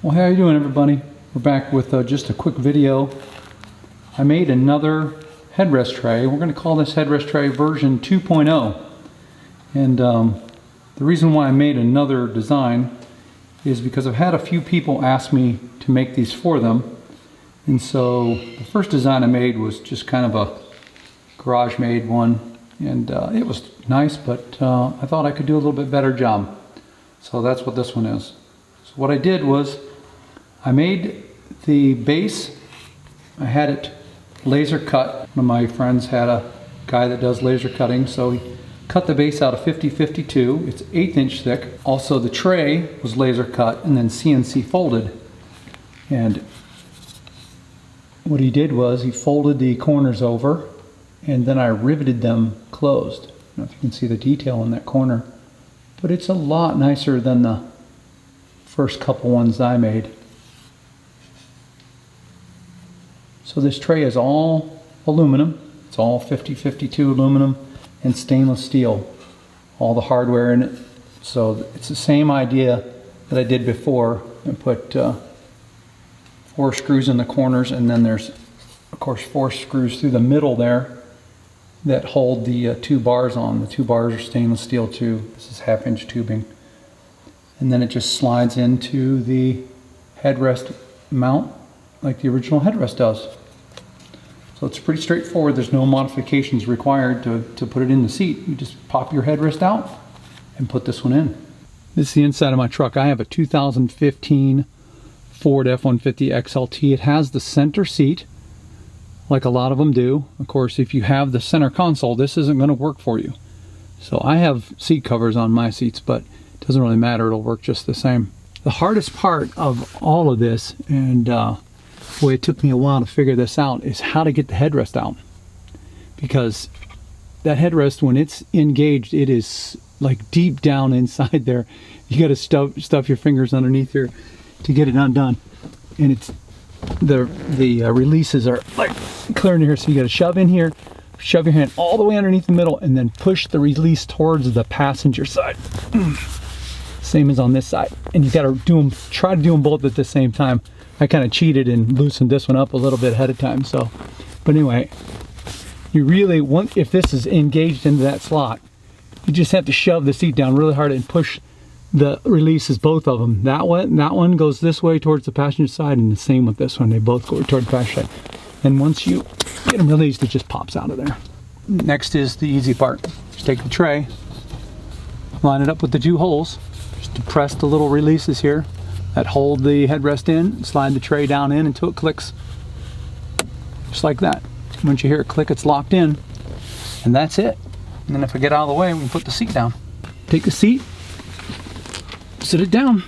Well, how you doing, everybody? We're back with just a quick video. I made another headrest tray. We're going to call this headrest tray version 2.0. And the reason why I made another design is because I've had a few people ask me to make these for them. And so the first design I made was just kind of a garage made one. And it was nice, but I thought I could do a little bit better job. So that's what this one is. So what I did was I made the base. I had it laser cut. One of my friends had a guy that does laser cutting, so he cut the base out of 50-52. It's 1/8 inch thick. Also the tray was laser cut and then CNC folded. And what he did was he folded the corners over and then I riveted them closed. I don't know if you can see the detail in that corner, but it's a lot nicer than the first couple ones I made. So this tray is all aluminum. It's all 50-52 aluminum and stainless steel. All the hardware in it. So it's the same idea that I did before. I put 4 screws in the corners, and then there's of course 4 screws through the middle there that hold the 2 bars on. The 2 bars are stainless steel too. This is 1/2 inch tubing. And then it just slides into the headrest mount like the original headrest does. So it's pretty straightforward. There's no modifications required to put it in the seat. You just pop your headrest out and put this one in. This is the inside of my truck. I have a 2015 Ford F-150 XLT. It has the center seat, like a lot of them do. Of course, if you have the center console, this isn't going to work for you. So I have seat covers on my seats, but it doesn't really matter. It'll work just the same. The hardest part of all of this, and boy, it took me a while to figure this out, is how to get the headrest out. Because that headrest, when it's engaged, it is like deep down inside there. You got to stuff your fingers underneath here to get it undone. And it's the releases are like clear in here, so you got to shove in here, shove your hand all the way underneath the middle, and then push the release towards the passenger side. Same as on this side. And you got to try to do them both at the same time. I kind of cheated and loosened this one up a little bit ahead of time. So, but anyway, you really want, if this is engaged into that slot, you just have to shove the seat down really hard and push the releases, both of them. That one goes this way towards the passenger side, and the same with this one. They both go toward the passenger side. And once you get them released, it just pops out of there. Next is the easy part. Just take the tray, line it up with the 2 holes, just depress the little releases here that hold the headrest in, slide the tray down in until it clicks, just like that. Once you hear it click, it's locked in, and that's it. And then if I get out of the way, we can put the seat down. Take the seat, sit it down.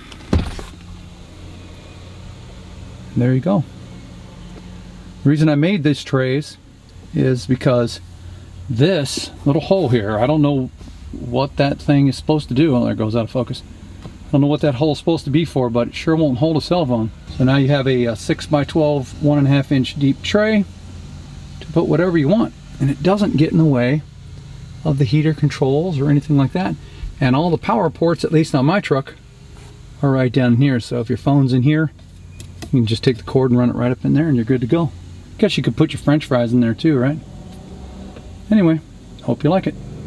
And there you go. The reason I made these trays is because this little hole here, I don't know what that thing is supposed to do. Oh, there it goes out of focus. I don't know what that hole is supposed to be for, but it sure won't hold a cell phone. So now you have a 6x12, 1.5 inch deep tray to put whatever you want. And it doesn't get in the way of the heater controls or anything like that. And all the power ports, at least on my truck, are right down here. So if your phone's in here, you can just take the cord and run it right up in there and you're good to go. Guess you could put your French fries in there too, right? Anyway, hope you like it.